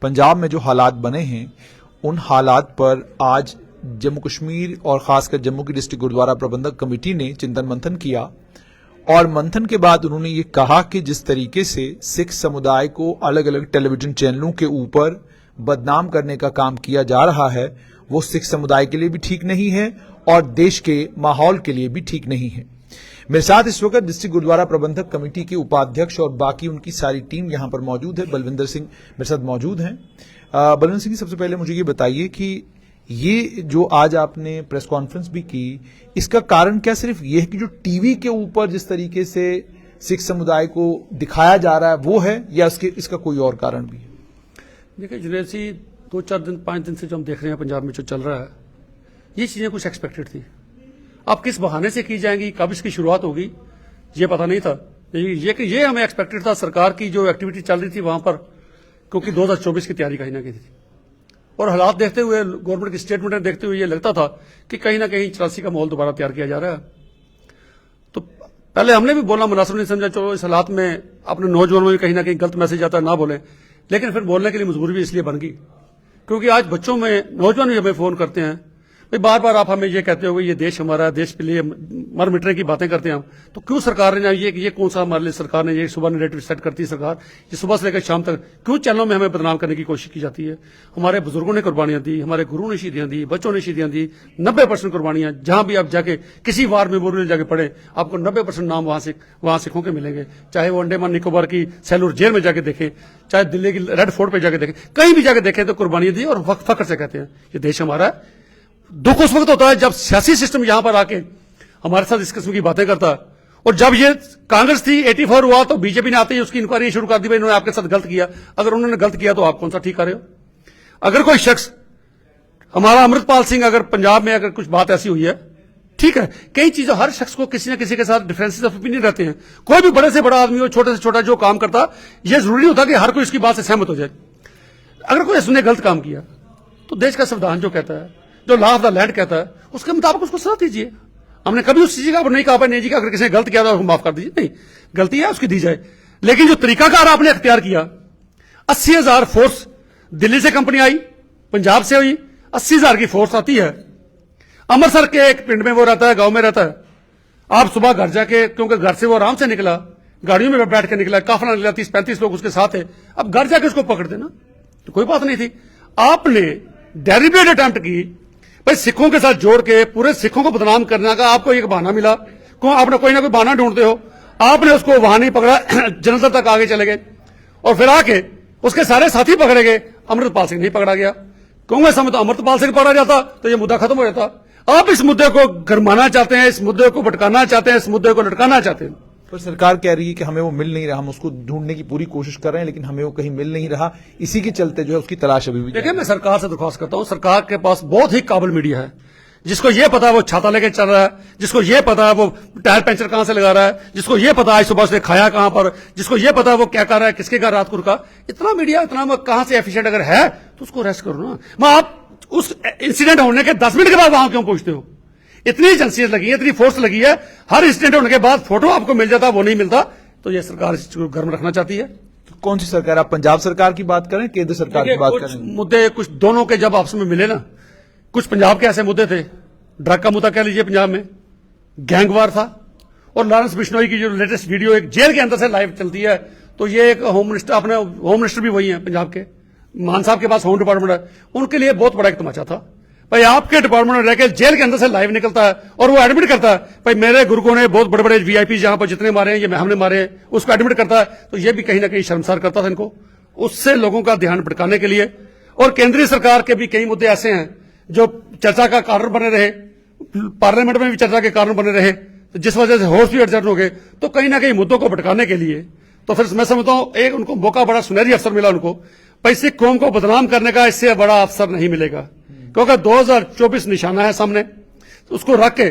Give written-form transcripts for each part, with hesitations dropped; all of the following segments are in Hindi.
पंजाब में जो हालात बने हैं उन हालात पर आज जम्मू कश्मीर और खासकर जम्मू की डिस्ट्रिक्ट गुरुद्वारा प्रबंधक कमेटी ने चिंतन मंथन किया और मंथन के बाद उन्होंने ये कहा कि जिस तरीके से सिख समुदाय को अलग अलग टेलीविजन चैनलों के ऊपर बदनाम करने का काम किया जा रहा है वो सिख समुदाय के लिए भी ठीक नहीं है और देश के माहौल के लिए भी ठीक नहीं है। मेरे साथ इस वक्त डिस्ट्रिक्ट गुरुद्वारा प्रबंधक कमेटी के उपाध्यक्ष और बाकी उनकी सारी टीम यहां पर मौजूद है। बलविंदर सिंह मेरे साथ मौजूद हैं। बलविंदर सिंह, सबसे पहले मुझे ये बताइए कि ये जो आज आपने प्रेस कॉन्फ्रेंस भी की, इसका कारण क्या सिर्फ ये है कि जो टीवी के ऊपर जिस तरीके से सिख समुदाय को दिखाया जा रहा है वो है या इसका कोई और कारण भी है? देखिए जुनैद जी, 2-4 दिन 5 दिन से जो हम देख रहे हैं पंजाब में जो चल रहा है, ये चीजें कुछ एक्सपेक्टेड थी। अब किस बहाने से की जाएंगी, कब इसकी शुरुआत होगी, ये पता नहीं था। ये हमें एक्सपेक्टेड था। सरकार की जो एक्टिविटी चल रही थी वहां पर, क्योंकि 2024 की तैयारी कहीं ना कहीं थी और हालात देखते हुए, गवर्नमेंट की स्टेटमेंट देखते हुए ये लगता था कि कहीं ना कहीं 84 का माहौल दोबारा तैयार किया जा रहा है। तो पहले हमने भी बोलना मुनासिब नहीं समझा, चलो इस हालात में अपने नौजवानों में कहीं ना कहीं गलत मैसेज आता है, ना बोलें। लेकिन फिर बोलने के लिए मजबूरी भी इसलिए बन गई क्योंकि आज बच्चों में, नौजवान भी हमें फोन करते हैं, भाई बार बार आप हमें ये कहते हो कि ये देश हमारा है, देश के लिए मर मिटने की बातें करते हैं हम, तो क्यों सरकार ने ये कौन सा हमारे लिए सरकार ने ये सुबह नैरेटिव सेट करती है सरकार, ये सुबह से लेकर शाम तक क्यों चैनलों में हमें बदनाम करने की कोशिश की जाती है। हमारे बुजुर्गों ने कुर्बानियां दी, हमारे गुरुओं ने शहीदियां दी, बच्चों ने शहीदियां दी, 90% कुर्बानियां। जहां भी आप जाके किसी वार मेमोरियल जाके पढ़े, आपको 90% नाम वहां सिखों के मिलेंगे, चाहे वो अंडमान निकोबार की सेलूर जेल में जाके देखें, चाहे दिल्ली की रेड फोर्ट पे जाके देखें, कहीं भी जाके देखें तो कुर्बानियां दी और फख्र से कहते हैं ये देश हमारा है। दुख उस वक्त होता है जब सियासी सिस्टम यहां पर आके हमारे साथ इस किस्म की बातें करता है। और जब ये कांग्रेस थी 84 हुआ तो बीजेपी ने आते ही उसकी इंक्वायरी शुरू कर दी, भाई इन्होंने आपके साथ गलत किया। अगर उन्होंने गलत किया तो आप कौन सा ठीक कर रहे हो? अगर कोई शख्स, हमारा अमृतपाल सिंह, अगर पंजाब में अगर कुछ बात ऐसी हुई है, ठीक है, कई चीजें, हर शख्स को किसी न किसी के साथ डिफरेंसेस ऑफ ओपिनियन रहते हैं। कोई भी बड़े से बड़ा आदमी हो, छोटे से छोटा जो काम करता, यह जरूरी होता कि हर कोई इसकी बात से सहमत हो जाए। अगर कोई उसने गलत काम किया तो देश का संविधान जो कहता है, जो लॉ ऑफ द लैंड कहता है, उसके मुताबिक उसको सजा दीजिए। हमने कभी उस चीज का नहीं कहा नहीं जी कि अगर किसी ने गलत किया तो उसको माफ कर दीजिए, नहीं, गलती है उसकी दी जाए। लेकिन जो तरीकाकार आपने अख्तियार किया, 80,000 फोर्स दिल्ली से कंपनी आई, पंजाब से हुई, 80,000 की फोर्स आती है, अमृतसर के एक पिंड में वो रहता है, गांव में रहता है। आप सुबह घर जाके, क्योंकि घर से वो आराम से निकला, गाड़ियों में बैठ के निकला, काफिला निकला, 30-35 लोग उसके साथ है, अब घर जाके उसको पकड़ देना तो कोई बात नहीं थी। आपने डेलिब्रेट अटेम्प्ट की, भाई सिखों के साथ जोड़ के पूरे सिखों को बदनाम करने का आपको एक बहाना मिला, क्यों आपने कोई ना कोई बहाना ढूंढते हो। आपने उसको वहां नहीं पकड़ा, जनता तक आगे चले गए और फिर आके उसके सारे साथी पकड़े गए, अमृतपाल सिंह नहीं पकड़ा गया। क्यों ऐसा में तो अमृतपाल सिंह पकड़ा जाता तो ये मुद्दा खत्म हो जाता। आप इस मुद्दे को गरमाना चाहते हैं, इस मुद्दे को भटकाना चाहते हैं, इस मुद्दे को लटकाना चाहते हैं। पर सरकार कह रही है कि हमें वो मिल नहीं रहा, हम उसको ढूंढने की पूरी कोशिश कर रहे हैं लेकिन हमें वो कहीं मिल नहीं रहा, इसी के चलते जो है उसकी तलाश अभी भी। देखिए, मैं सरकार से दरख्वास्त करता हूं, सरकार के पास बहुत ही काबिल मीडिया है, जिसको ये पता है वो छाता लेके चल रहा है, जिसको ये पता है वो टायर पंचर कहां से लगा रहा है, जिसको ये पता है सुबह से खाया कहां पर, जिसको ये पता है वो क्या कर रहा है, किसके घर रात को रुका। इतना मीडिया, इतना कहां से एफिशिएंट अगर है तो उसको अरेस्ट करो ना। मैं आप उस इंसिडेंट होने के 10 मिनट के बाद वहां क्यों पहुंचते हो? इतनी एजेंसियां लगी है, इतनी फोर्स लगी है, हर इंसिडेंट होने के बाद फोटो आपको मिल जाता, वो नहीं मिलता, तो ये सरकार इस चीज को गर्म रखना चाहती है। तो कौन सी सरकार? आप पंजाब सरकार की बात करें, केंद्र सरकार की बात करें? मुद्दे कुछ दोनों के जब आपस में मिले ना, कुछ पंजाब के ऐसे मुद्दे थे, ड्रग का मुद्दा कह लीजिए पंजाब में, गैंगवार था, और लॉरेंस बिश्नोई की जो लेटेस्ट वीडियो एक जेल के अंदर से लाइव चलती है, तो ये एक होम मिनिस्टर, अपने होम मिनिस्टर भी वही है पंजाब के, मान साहब के पास होम डिपार्टमेंट है, उनके लिए बहुत बड़ा एक तमाचा था। भाई आपके डिपार्टमेंट में रहकर जेल के अंदर से लाइव निकलता है और वो एडमिट करता है, भाई मेरे गुरुओं ने बहुत बड़े बड़े वीआईपी जहां पर जितने मारे हैं ये हमने मारे हैं, उसको एडमिट करता है। तो ये भी कहीं ना कहीं शर्मसार करता था इनको, उससे लोगों का ध्यान भटकाने के लिए। और केंद्रीय सरकार के भी कई मुद्दे ऐसे हैं जो चर्चा का कारण बने रहे, पार्लियामेंट में भी चर्चा के कारण बने रहे, तो जिस वजह से होश भी अड़चन हो गए, तो कहीं ना कहीं मुद्दों को भटकाने के लिए, तो फिर मैं समझता हूं एक उनको मौका, बड़ा सुनहरी अवसर मिला उनको। भाई सिख कौम को बदनाम करने का इससे बड़ा अवसर नहीं मिलेगा, क्योंकि 2024 निशाना है सामने, तो उसको रख के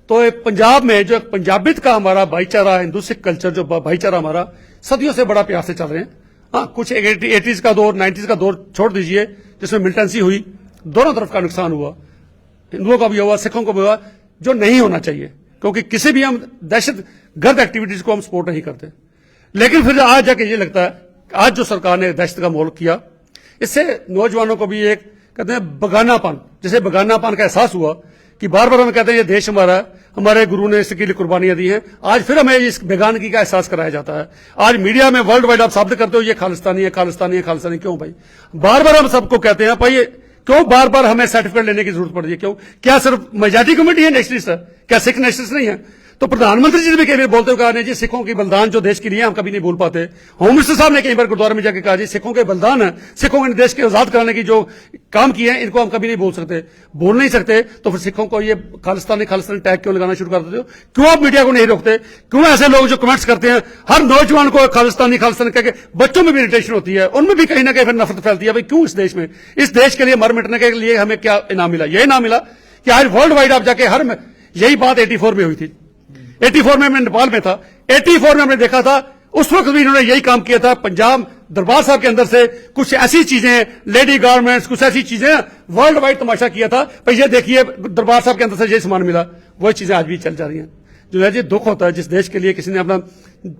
तो पंजाब में जो पंजाबियत का हमारा भाईचारा, हिंदू सिख कल्चर जो भाईचारा हमारा सदियों से बड़ा प्यार से चल रहे हैं। हाँ, कुछ 80s का दौर, 90s का दौर छोड़ दीजिए जिसमें मिलिटेंसी हुई, दोनों तरफ का नुकसान हुआ, हिंदुओं का भी हुआ, सिखों को भी हुआ, जो नहीं होना चाहिए, क्योंकि किसी भी हम दहशत गर्द एक्टिविटीज को हम सपोर्ट नहीं करते। लेकिन फिर आज जाके ये लगता है आज जो सरकार ने दहशत का माहौल किया, इससे नौजवानों को भी एक कहते हैं बगानापन, जैसे बगानापन का एहसास हुआ कि बार बार हम कहते हैं ये देश हमारा, हमारे गुरु ने इसके लिए कुर्बानियां दी हैं, आज फिर हमें इस बेगानगी का एहसास कराया जाता है। आज मीडिया में वर्ल्ड वाइड आप शब्द करते हो ये खालिस्तानी है, खालिस्तानी है, खालिस्तानी। क्यों भाई बार बार हम सबको कहते हैं भाई, क्यों बार बार हमें सर्टिफिकेट लेने की जरूरत पड़ रही है? क्यों? क्या सिर्फ मेजॉरिटी कमेटी है नेशनलिस्ट है? क्या सिख नेशनलिस्ट नहीं है? तो प्रधानमंत्री जी ने भी कई बार बोलते हुए कहा नहीं जी सिखों की बलिदान जो देश के लिए हम कभी नहीं भूल पाते। होम मिनिस्टर साहब ने कई बार गुरुद्वारा में जाकर कहा जी सिखों के बलिदान है, सिखों ने देश के आजाद कराने की जो काम किए हैं इनको हम कभी नहीं बोल सकते, बोल नहीं सकते। तो फिर सिखों को ये खालिस्तानी टैग क्यों लगाना शुरू कर देते हो? क्यों आप मीडिया को नहीं रोकते? क्यों ऐसे लोग जो कमेंट्स करते हैं हर नौजवान को खालिस्तानी कह के, बच्चों में भी इरिटेशन होती है, उनमें भी कहीं ना कहीं फिर नफरत फैलती है। भाई क्यों इस देश के लिए मर मिटने के लिए हमें क्या इनाम मिला? यह इनाम मिला कि आज वर्ल्ड वाइड आप जाके हर यही बात 84 में हुई थी। 84 में मैं नेपाल में था, 84 में हमने देखा था, उस वक्त भी इन्होंने यही काम किया था। पंजाब दरबार साहब के अंदर से कुछ ऐसी चीजें, लेडी गारमेंट्स, कुछ ऐसी चीजें वर्ल्ड वाइड तमाशा किया था। पर ये देखिए दरबार साहब के अंदर से ये सामान मिला, वही चीजें आज भी चल जा रही हैं। जो है जी दुख होता है जिस देश के लिए किसी ने अपना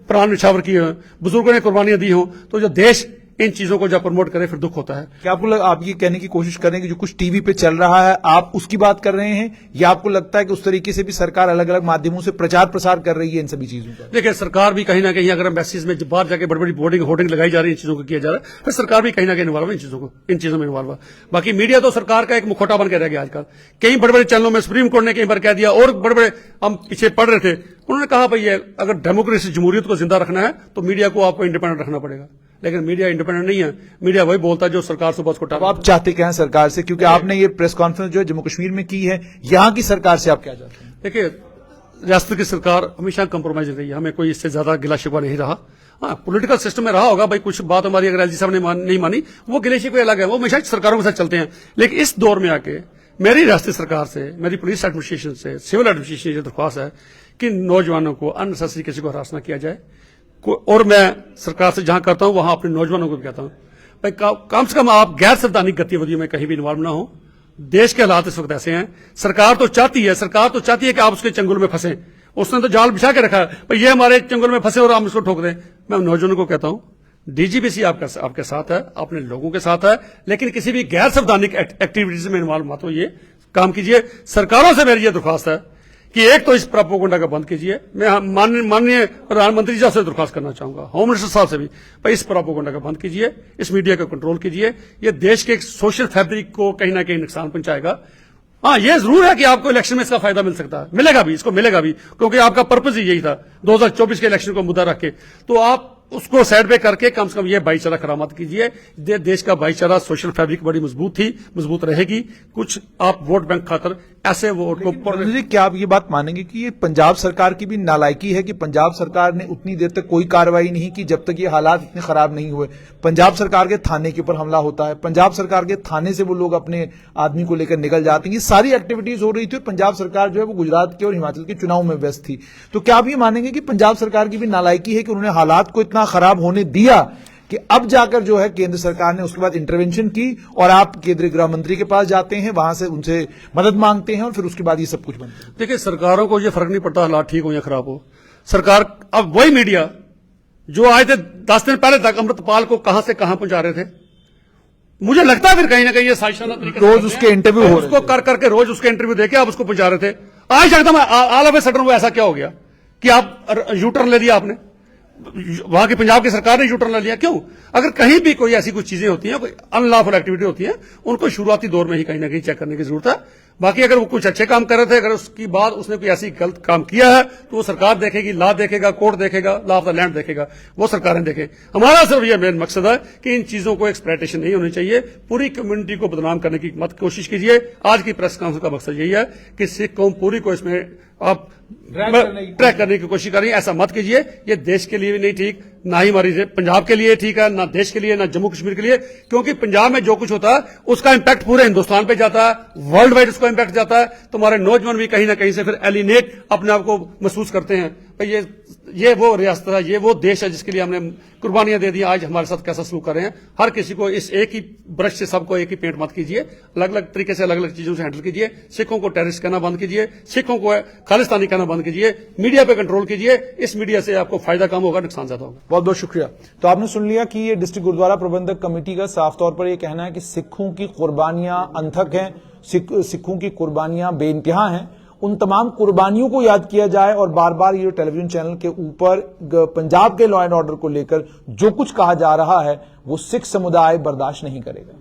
प्राण न्यौछावर किए हो, बुजुर्गों ने कुर्बानियां दी हो, तो जो देश इन चीजों को जब प्रमोट करे फिर दुख होता है। क्या आपको आप ये कहने की कोशिश कर रहे हैं कि जो कुछ टीवी पे चल रहा है आप उसकी बात कर रहे हैं, या आपको लगता है कि उस तरीके से भी सरकार अलग अलग माध्यमों से प्रचार प्रसार कर रही है इन सभी चीजों का? देखिए सरकार भी कहीं ना कहीं अगर मैसेज में बाहर जाके बड़ी बड़ी बोर्डिंग होर्डिंग लगाई जा रही है, इन चीजों को किया जा रहा है, फिर सरकार भी कहीं ना कहीं इन्वॉल्व है इन चीजों में इन्वॉल्व है। बाकी मीडिया तो सरकार का एक मुखौटा बन के रह गया आजकल। कई बड़े बड़े चैनलों में सुप्रीम कोर्ट ने कई बार कह दिया, और बड़े बड़े हम पीछे पढ़ रहे थे, उन्होंने कहा भाई अगर डेमोक्रेसी जमहूरियत को जिंदा रखना है तो मीडिया को आपको इंडिपेंडेंट रखना पड़ेगा। लेकिन मीडिया इंडिपेंडेंट नहीं है, मीडिया वही बोलता है जो सरकार सुबह उसको टाल। आप चाहते क्या हैं सरकार से, क्योंकि आपने ये प्रेस कॉन्फ्रेंस जो है जम्मू कश्मीर में की है, यहां की सरकार से आप क्या चाहते हैं? देखिए रियासत की सरकार हमेशा कंप्रोमाइज रही है, हमें कोई इससे ज्यादा गिला शिकवा नहीं रहा। हाँ पॉलिटिकल सिस्टम में रहा होगा भाई, कुछ बात हमारी अगर एलजी साहब ने नहीं मानी, वो गिले शिकवे अलग है, वो हमेशा सरकारों के साथ चलते हैं। लेकिन इस दौर में आके मेरी रियासती सरकार से, मेरी पुलिस एडमिनिस्ट्रेशन से, सिविल एडमिनिस्ट्रेशन से दरख्वास्त है कि नौजवानों को अननेसेसरी किसी को हरास न किया जाए। और मैं सरकार से जहां करता हूं वहां अपने नौजवानों को भी कहता हूं भाई कम से कम आप गैर संवैधानिक गतिविधियों में कहीं भी इन्वॉल्व ना हो। देश के हालात इस वक्त ऐसे हैं, सरकार तो चाहती है कि आप उसके चंगुल में फंसे। उसने तो जाल बिछा के रखा है भाई ये हमारे चंगुल में फंसे और हम इसको ठोक दें। मैं नौजवानों को कहता हूं डीजीपीसी आपके साथ है, अपने लोगों के साथ है, लेकिन किसी भी गैर संवैधानिक एक्टिविटीज में इन्वॉल्व मत होइए, काम कीजिए। सरकारों से मेरी ये दरख्वास्त है कि एक तो इस प्रोपेगेंडा का बंद कीजिए। मैं माननीय प्रधानमंत्री जी से दरख्वास्त करना चाहूंगा, होम मिनिस्टर साहब से भी, भाई इस प्रोपेगेंडा का बंद कीजिए, इस मीडिया को कंट्रोल कीजिए। ये देश के सोशल फैब्रिक को कहीं ना कहीं नुकसान पहुंचाएगा। हाँ ये जरूर है कि आपको इलेक्शन में इसका फायदा मिल सकता है, मिलेगा भी, इसको मिलेगा भी, क्योंकि आपका पर्पज ही यही था 2024 के इलेक्शन को मुद्दा रख के। तो आप उसको साइड पे करके कम से कम ये भाईचारा खराब मत कीजिए। देश का भाईचारा सोशल फैब्रिक बड़ी मजबूत थी, मजबूत रहेगी। कुछ आप वोट बैंक खातर ऐसे वोट को क्या आप ये बात मानेंगे कि ये पंजाब सरकार की भी नालायकी है कि पंजाब सरकार ने उतनी देर तक कोई कार्रवाई नहीं की जब तक ये हालात इतने खराब नहीं हुए? पंजाब सरकार के थाने के ऊपर हमला होता है, पंजाब सरकार के थाने से वो लोग अपने आदमी को लेकर निकल जाते हैं, ये सारी एक्टिविटीज हो रही थी। पंजाब सरकार जो है वो गुजरात के और हिमाचल के चुनाव में व्यस्त थी। तो क्या आप ये मानेंगे कि पंजाब सरकार की भी नालायकी है कि उन्होंने हालात को इतना खराब होने दिया कि अब जाकर जो है केंद्र सरकार ने उसके बाद इंटरवेंशन की और आप केंद्रीय गृह मंत्री के पास जाते हैं, वहां से उनसे मदद मांगते हैं और फिर उसके बाद ये सब कुछ बनता है? देखिए सरकारों को ये फर्क नहीं पड़ता हालात ठीक हो या खराब हो। सरकार अब वही मीडिया जो आए थे 10 दिन पहले तक अमृतपाल को कहां से कहां पहुंचा रहे थे, मुझे लगता है फिर कहीं ना कहीं ये साजिशाना तरीके रोज उसके इंटरव्यू हो उसको कर करके रोज उसके इंटरव्यू देके आप उसको पहुंचा रहे थे। आज एकदम ऑल ऑफ ए सडन वो ऐसा क्या हो गया कि आप यूटर्न ले लिया आपने, वहां की पंजाब की सरकार ने यूटर्न ले लिया? क्यों? अगर कहीं भी कोई ऐसी कुछ चीजें होती हैं, कोई अनलॉफुल एक्टिविटी होती है, उनको शुरुआती दौर में ही कहीं ना कहीं चेक करने की जरूरत है। बाकी अगर वो कुछ अच्छे काम कर रहे थे, अगर उसकी बाद उसने कोई ऐसी गलत काम किया है तो वो सरकार देखेगी, लॉ देखेगा, कोर्ट देखेगा, लॉ ऑफ द लैंड देखेगा, वो सरकारें देखें। हमारा सिर्फ ये मेन मकसद है कि इन चीजों को एक्सप्लॉयटेशन नहीं होनी चाहिए। पूरी कम्युनिटी को बदनाम करने की मत कोशिश कीजिए। आज की प्रेस कॉन्फ्रेंस का मकसद यही है कि सिख कौम पूरी को इसमें आप ट्रैक करने की कोशिश कर रही है, ऐसा मत कीजिए। ये देश के लिए भी नहीं ठीक, ना ही हमारी पंजाब के लिए ठीक है, ना देश के लिए, ना जम्मू कश्मीर के लिए, क्योंकि पंजाब में जो कुछ होता है उसका इंपैक्ट पूरे हिंदुस्तान पे जाता है, वर्ल्ड वाइड उसका इम्पैक्ट जाता है तो हमारे नौजवान भी कहीं ना कहीं से फिर एलिनेट अपने आप को महसूस करते हैं भाई ये वो रियासत है, ये वो देश है जिसके लिए हमने कुर्बानियां दे दी, आज हमारे साथ कैसा सलूक कर रहे हैं। हर किसी को इस एक ही ब्रश से सबको एक ही पेंट मत कीजिए, अलग अलग तरीके से अलग अलग चीजों से हैंडल कीजिए। सिखों को टेररिस्ट कहना बंद कीजिए, सिखों को खालिस्तानी कहना बंद कीजिए, मीडिया पे कंट्रोल कीजिए। इस मीडिया से आपको फायदा कम होगा, नुकसान ज्यादा होगा। बहुत बहुत शुक्रिया। तो आपने सुन लिया कि ये डिस्ट्रिक्ट गुरुद्वारा प्रबंधक कमेटी का साफ तौर पर यह कहना है कि सिखों की कुर्बानियां अनथक हैं, सिखों की कुर्बानियां बेइंतहा हैं। उन तमाम कुर्बानियों को याद किया जाए और बार बार ये टेलीविजन चैनल के ऊपर पंजाब के लॉ एंड ऑर्डर को लेकर जो कुछ कहा जा रहा है वो सिख समुदाय बर्दाश्त नहीं करेगा।